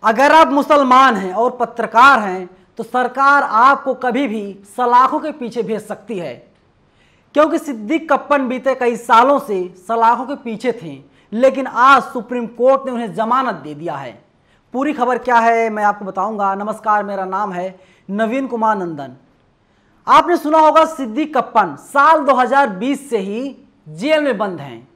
अगर आप मुसलमान हैं और पत्रकार हैं तो सरकार आपको कभी भी सलाखों के पीछे भेज सकती है, क्योंकि सिद्दीक कप्पन बीते कई सालों से सलाखों के पीछे थे, लेकिन आज सुप्रीम कोर्ट ने उन्हें जमानत दे दिया है। पूरी खबर क्या है मैं आपको बताऊंगा। नमस्कार, मेरा नाम है नवीन कुमार नंदन। आपने सुना होगा सिद्दीक कप्पन साल 2020 से ही जेल में बंद हैं।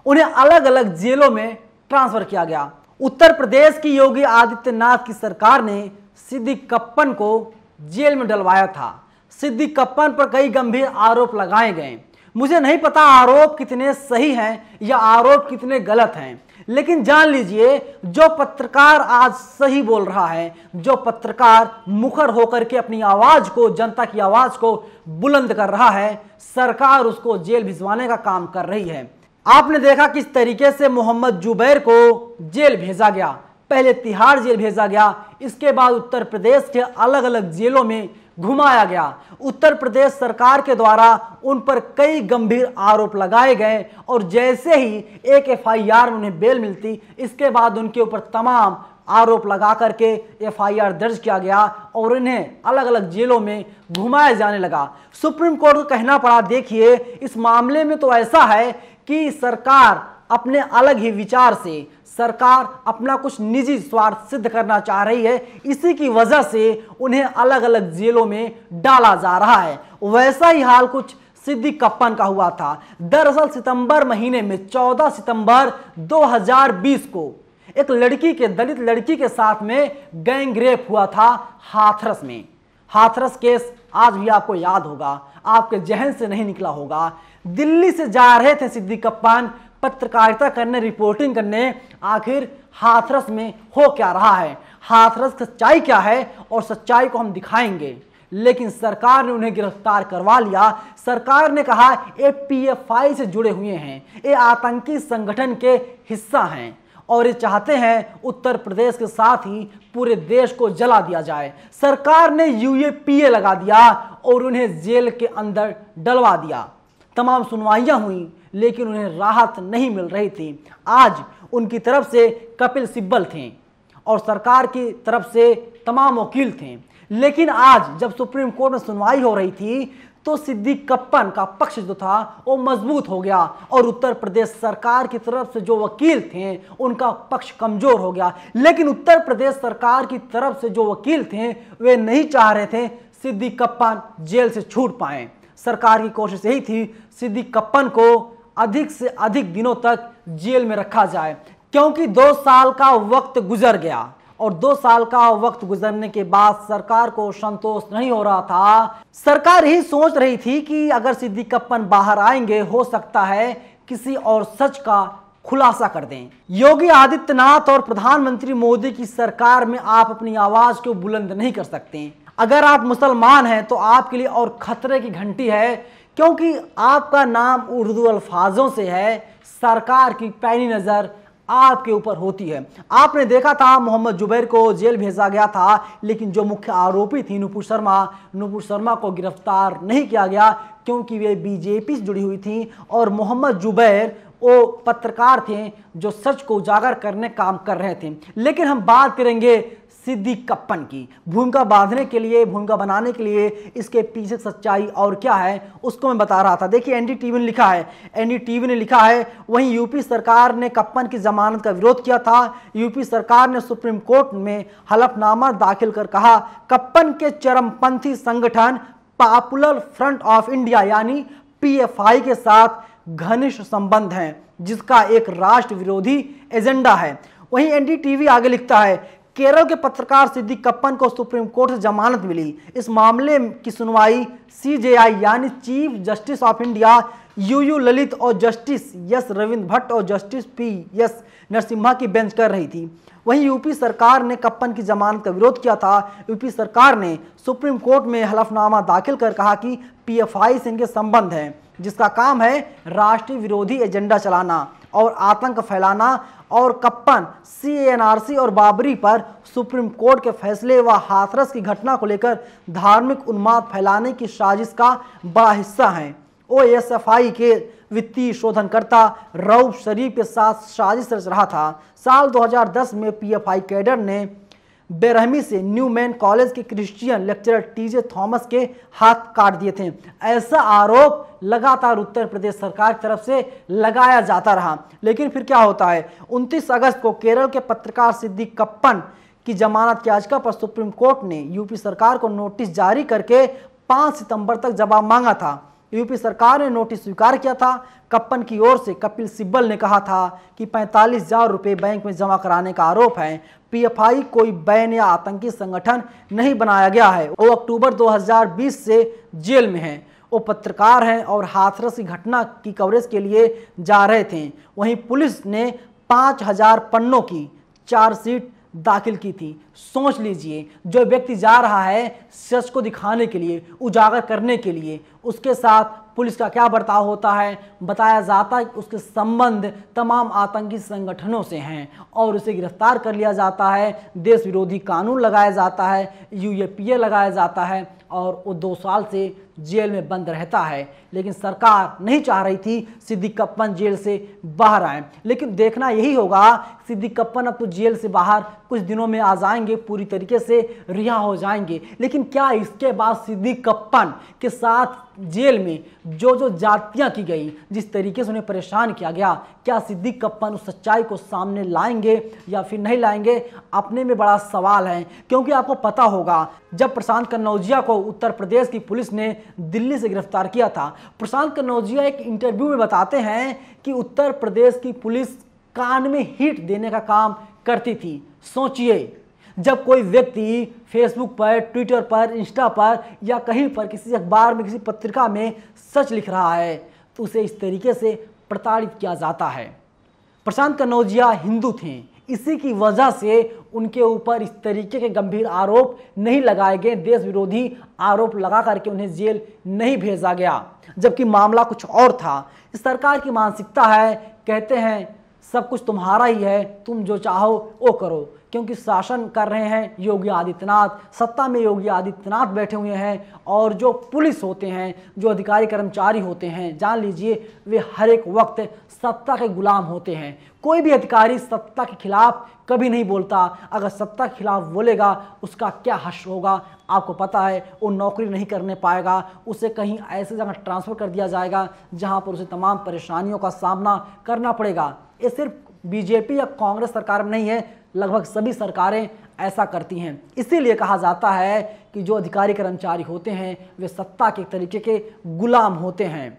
उन्हें अलग अलग जेलों में ट्रांसफर किया गया। उत्तर प्रदेश की योगी आदित्यनाथ की सरकार ने सिद्दीक कप्पन को जेल में डलवाया था। सिद्दीक कप्पन पर कई गंभीर आरोप लगाए गए। मुझे नहीं पता आरोप कितने सही हैं या आरोप कितने गलत हैं, लेकिन जान लीजिए, जो पत्रकार आज सही बोल रहा है, जो पत्रकार मुखर होकर के अपनी आवाज को, जनता की आवाज को बुलंद कर रहा है, सरकार उसको जेल भिजवाने का काम कर रही है। आपने देखा किस तरीके से मोहम्मद जुबैर को जेल भेजा गया। पहले तिहाड़ जेल भेजा गया, इसके बाद उत्तर प्रदेश के अलग अलग जेलों में घुमाया गया। उत्तर प्रदेश सरकार के द्वारा उन पर कई गंभीर आरोप लगाए गए और जैसे ही एक एफआईआर में उन्हें बेल मिलती, इसके बाद उनके ऊपर तमाम आरोप लगा करके एफआईआर दर्ज किया गया और इन्हें अलग अलग जेलों में घुमाया जाने लगा। सुप्रीम कोर्ट को कहना पड़ा, देखिए इस मामले में तो ऐसा है कि सरकार अपने अलग ही विचार से, सरकार अपना कुछ निजी स्वार्थ सिद्ध करना चाह रही है, इसी की वजह से उन्हें अलग अलग जेलों में डाला जा रहा है। वैसा ही हाल कुछ सिद्दीक कप्पन का हुआ था। दरअसल सितंबर महीने में 14 सितंबर 2020 को एक लड़की के, दलित लड़की के साथ में गैंग रेप हुआ था हाथरस में। हाथरस केस आज भी आपको याद होगा, आपके जहन से नहीं निकला होगा। दिल्ली से जा रहे थे सिद्दीक कप्पन पत्रकारिता करने, रिपोर्टिंग करने। आखिर हाथरस में हो क्या रहा है, हाथरस सच्चाई क्या है, और सच्चाई को हम दिखाएंगे। लेकिन सरकार ने उन्हें गिरफ्तार करवा लिया। सरकार ने कहा ये पीएफआई से जुड़े हुए हैं, ये आतंकी संगठन के हिस्सा हैं और ये चाहते हैं उत्तर प्रदेश के साथ ही पूरे देश को जला दिया जाए। सरकार ने यूएपीए लगा दिया और उन्हें जेल के अंदर डलवा दिया। तमाम सुनवाइयां हुई, लेकिन उन्हें राहत नहीं मिल रही थी। आज उनकी तरफ से कपिल सिब्बल थे और सरकार की तरफ से तमाम वकील थे, लेकिन आज जब सुप्रीम कोर्ट में सुनवाई हो रही थी तो सिद्दीक कप्पन का पक्ष जो था वो मजबूत हो गया और उत्तर प्रदेश सरकार की तरफ से जो वकील थे उनका पक्ष कमजोर हो गया। लेकिन उत्तर प्रदेश सरकार की तरफ से जो वकील थे वे नहीं चाह रहे थे सिद्दीक कप्पन जेल से छूट पाए। सरकार की कोशिश यही थी सिद्दीक कप्पन को अधिक से अधिक दिनों तक जेल में रखा जाए, क्योंकि 2 साल का वक्त गुजर गया और 2 साल का वक्त गुजरने के बाद सरकार को संतोष नहीं हो रहा था। सरकार यही सोच रही थी कि अगर सिद्दीक कप्पन बाहर आएंगे, हो सकता है किसी और सच का खुलासा कर दें। योगी आदित्यनाथ और प्रधानमंत्री मोदी की सरकार में आप अपनी आवाज को बुलंद नहीं कर सकते। अगर आप मुसलमान हैं तो आपके लिए और खतरे की घंटी है, क्योंकि आपका नाम उर्दू अल्फाजों से है। सरकार की पैनी नजर आपके ऊपर होती है। आपने देखा था मोहम्मद जुबैर को जेल भेजा गया था, लेकिन जो मुख्य आरोपी थी नुपुर शर्मा को गिरफ्तार नहीं किया गया, क्योंकि वे बीजेपी से जुड़ी हुई थी और मोहम्मद जुबैर वो पत्रकार थे जो सच को उजागर करने काम कर रहे थे। लेकिन हम बात करेंगे सिद्दीक कप्पन की। भूमिका बांधने के लिए, भूमिका बनाने के लिए इसके पीछे सच्चाई और क्या है उसको मैं बता रहा था। देखिए एनडीटीवी ने लिखा है, वहीं यूपी सरकार ने कप्पन की जमानत का विरोध किया था। यूपी सरकार ने सुप्रीम कोर्ट में हलफनामा दाखिल कर कहा कप्पन के चरमपंथी संगठन पॉपुलर फ्रंट ऑफ इंडिया यानी पीएफआई के साथ घनिष्ठ संबंध हैं, जिसका एक राष्ट्र विरोधी एजेंडा है। वहीं एनडीटीवी आगे लिखता है केरल के पत्रकार सिद्दीक कप्पन को सुप्रीम कोर्ट से जमानत मिली। इस मामले की सुनवाई सीजेआई यानी chief justice of India U U Lalit और जस्टिस एस रविंद्र भट्ट और जस्टिस पीएस नरसिम्हा की बेंच कर रही थी। वहीं यूपी सरकार ने कप्पन की जमानत का विरोध किया था। यूपी सरकार ने सुप्रीम कोर्ट में हलफनामा दाखिल कर कहा कि पीएफआई से इनके संबंध हैं, जिसका काम है राष्ट्रीय विरोधी एजेंडा चलाना और आतंक फैलाना। और कप्पन सीएनआरसी और बाबरी पर सुप्रीम कोर्ट के फैसले व हाथरस की घटना को लेकर धार्मिक उन्माद फैलाने की साजिश का बड़ा हिस्सा हैं। ओएसएफआई के वित्तीय शोधनकर्ता रऊफ शरीफ के साथ साजिश रच रहा था। साल 2010 में पीएफआई कैडर ने बेरहमी से न्यूमैन कॉलेज के क्रिश्चियन लेक्चरर टीजे थॉमस के हाथ काट दिए थे। ऐसा आरोप लगातार उत्तर प्रदेश सरकार की तरफ से लगाया जाता रहा। लेकिन फिर क्या होता है, 29 अगस्त को केरल के पत्रकार सिद्दीक कप्पन की जमानत याचिका पर सुप्रीम कोर्ट ने यूपी सरकार को नोटिस जारी करके 5 सितंबर तक जवाब मांगा था। यूपी सरकार ने नोटिस स्वीकार किया था। कप्पन की ओर से कपिल सिब्बल ने कहा था कि 45,000 रुपये बैंक में जमा कराने का आरोप है। पीएफआई कोई बैन या आतंकी संगठन नहीं बनाया गया है। वो अक्टूबर 2020 से जेल में हैं। वो पत्रकार हैं और हाथरस की घटना की कवरेज के लिए जा रहे थे। वहीं पुलिस ने 5,000 पन्नों की चार्जशीट दाखिल की थी। सोच लीजिए, जो व्यक्ति जा रहा है सच को दिखाने के लिए, उजागर करने के लिए, उसके साथ पुलिस का क्या बर्ताव होता है। बताया जाता है कि उसके संबंध तमाम आतंकी संगठनों से हैं और उसे गिरफ्तार कर लिया जाता है। देश विरोधी कानून लगाया जाता है, यूएपीए लगाया जाता है और वो 2 साल से जेल में बंद रहता है। लेकिन सरकार नहीं चाह रही थी सिद्दीक कप्पन जेल से बाहर आए। लेकिन देखना यही होगा, सिद्दीक कप्पन अब तो जेल से बाहर कुछ दिनों में आ जाएंगे, पूरी तरीके से रिहा हो जाएंगे। लेकिन क्या इसके बाद सिद्दीक कप्पन के साथ जेल में जो जातियां की गई, जिस तरीके से उन्हें परेशान किया गया, क्या सिद्दीक कप्पन उस सच्चाई को सामने लाएंगे या फिर नहीं लाएंगे, अपने में बड़ा सवाल है। क्योंकि आपको पता होगा, जब प्रशांत कन्नौजिया को उत्तर प्रदेश की पुलिस ने दिल्ली से गिरफ्तार किया था, प्रशांत कन्नौजिया एक इंटरव्यू में बताते हैं कि उत्तर प्रदेश की पुलिस कान में हिट देने का काम करती थी। सोचिए, जब कोई व्यक्ति फेसबुक पर, ट्विटर पर, इंस्टा पर या कहीं पर किसी अखबार में, किसी पत्रिका में सच लिख रहा है तो उसे इस तरीके से प्रताड़ित किया जाता है। प्रशांत कन्नौजिया हिंदू थे, इसी की वजह से उनके ऊपर इस तरीके के गंभीर आरोप नहीं लगाए गए, देश विरोधी आरोप लगा करके उन्हें जेल नहीं भेजा गया, जबकि मामला कुछ और था। इस सरकार की मानसिकता है, कहते हैं सब कुछ तुम्हारा ही है, तुम जो चाहो वो करो। क्योंकि शासन कर रहे हैं योगी आदित्यनाथ, सत्ता में योगी आदित्यनाथ बैठे हुए हैं और जो पुलिस होते हैं, जो अधिकारी कर्मचारी होते हैं, जान लीजिए वे हर एक वक्त सत्ता के गुलाम होते हैं। कोई भी अधिकारी सत्ता के खिलाफ कभी नहीं बोलता। अगर सत्ता के खिलाफ बोलेगा उसका क्या हश्र होगा आपको पता है। वो नौकरी नहीं करने पाएगा, उसे कहीं ऐसे जगह ट्रांसफ़र कर दिया जाएगा जहां पर उसे तमाम परेशानियों का सामना करना पड़ेगा। ये सिर्फ बीजेपी या कांग्रेस सरकार में नहीं है, लगभग सभी सरकारें ऐसा करती हैं। इसीलिए कहा जाता है कि जो अधिकारी कर्मचारी होते हैं वे सत्ता के तरीके के गुलाम होते हैं।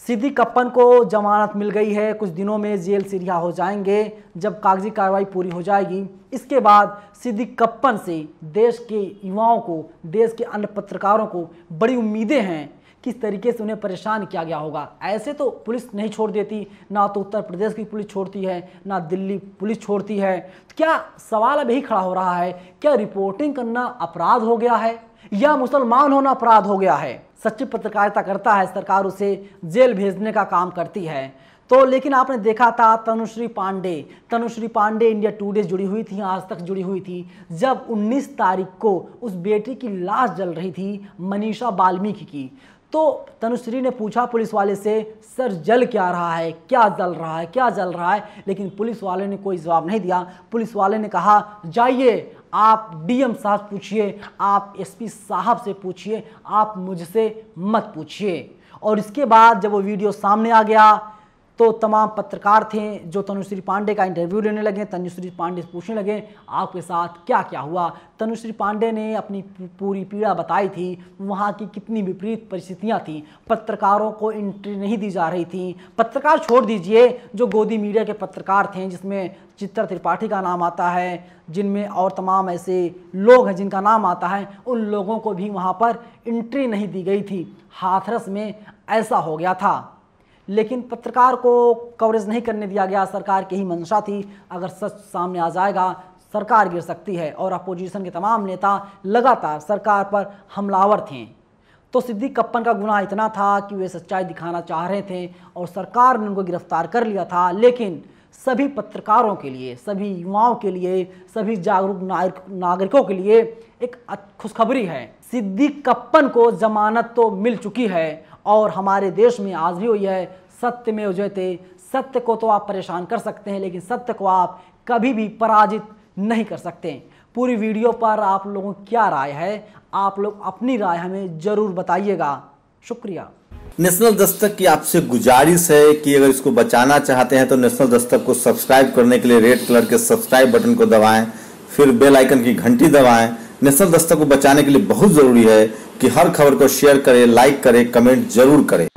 सिद्दीक कप्पन को जमानत मिल गई है, कुछ दिनों में जेल से रिहा हो जाएंगे जब कागजी कार्रवाई पूरी हो जाएगी। इसके बाद सिद्दीक कप्पन से देश के युवाओं को, देश के अन्य पत्रकारों को बड़ी उम्मीदें हैं। किस तरीके से उन्हें परेशान किया गया होगा। ऐसे तो पुलिस नहीं छोड़ देती, ना तो उत्तर प्रदेश की पुलिस छोड़ती है, ना दिल्ली पुलिस छोड़ती है। तो क्या सवाल अब यही खड़ा हो रहा है, क्या रिपोर्टिंग करना अपराध हो गया है या मुसलमान होना अपराध हो गया है। सच्ची पत्रकारिता करता है, सरकार उसे जेल भेजने का काम करती है। तो लेकिन आपने देखा था तनुश्री पांडे इंडिया टुडे जुड़ी हुई थी, आज तक जुड़ी हुई थी। जब 19 तारीख को उस बेटी की लाश जल रही थी, मनीषा वाल्मीकि की, तो तनुश्री ने पूछा पुलिस वाले से, सर जल क्या रहा है, क्या जल रहा है, क्या जल रहा है। लेकिन पुलिस वाले ने कोई जवाब नहीं दिया। पुलिस वाले ने कहा जाइए आप डीएम साहब पूछिए, आप एसपी साहब से पूछिए, आप मुझसे मत पूछिए। और इसके बाद जब वो वीडियो सामने आ गया तो तमाम पत्रकार थे जो तनुश्री पांडे का इंटरव्यू लेने लगे। तनुश्री पांडे से पूछने लगे आपके साथ क्या क्या हुआ। तनुश्री पांडे ने अपनी पूरी पीड़ा बताई थी, वहाँ की कितनी विपरीत परिस्थितियाँ थी। पत्रकारों को एंट्री नहीं दी जा रही थी। पत्रकार छोड़ दीजिए, जो गोदी मीडिया के पत्रकार थे जिसमें चित्रा त्रिपाठी का नाम आता है, जिनमें और तमाम ऐसे लोग हैं जिनका नाम आता है, उन लोगों को भी वहाँ पर एंट्री नहीं दी गई थी। हाथरस में ऐसा हो गया था। लेकिन पत्रकार को कवरेज नहीं करने दिया गया। सरकार की ही मंशा थी, अगर सच सामने आ जाएगा सरकार गिर सकती है। और अपोजिशन के तमाम नेता लगातार सरकार पर हमलावर थे। तो सिद्दीक कप्पन का गुनाह इतना था कि वे सच्चाई दिखाना चाह रहे थे और सरकार ने उनको गिरफ्तार कर लिया था। लेकिन सभी पत्रकारों के लिए, सभी युवाओं के लिए, सभी जागरूक नागरिकों के लिए एक खुशखबरी है। सिद्दीक कप्पन को जमानत तो मिल चुकी है और हमारे देश में आज भी हुई है, सत्यमेव जयते। सत्य को तो आप परेशान कर सकते हैं, लेकिन सत्य को आप कभी भी पराजित नहीं कर सकते। पूरी वीडियो पर आप लोगों की क्या राय है, आप लोग अपनी राय हमें जरूर बताइएगा। शुक्रिया। नेशनल दस्तक की आपसे गुजारिश है कि अगर इसको बचाना चाहते हैं तो नेशनल दस्तक को सब्सक्राइब करने के लिए रेड कलर के सब्सक्राइब बटन को दबाएं, फिर बेल आइकन की घंटी दबाएं। नेशनल दस्तक को बचाने के लिए बहुत जरूरी है कि हर खबर को शेयर करें, लाइक करें, कमेंट जरूर करें।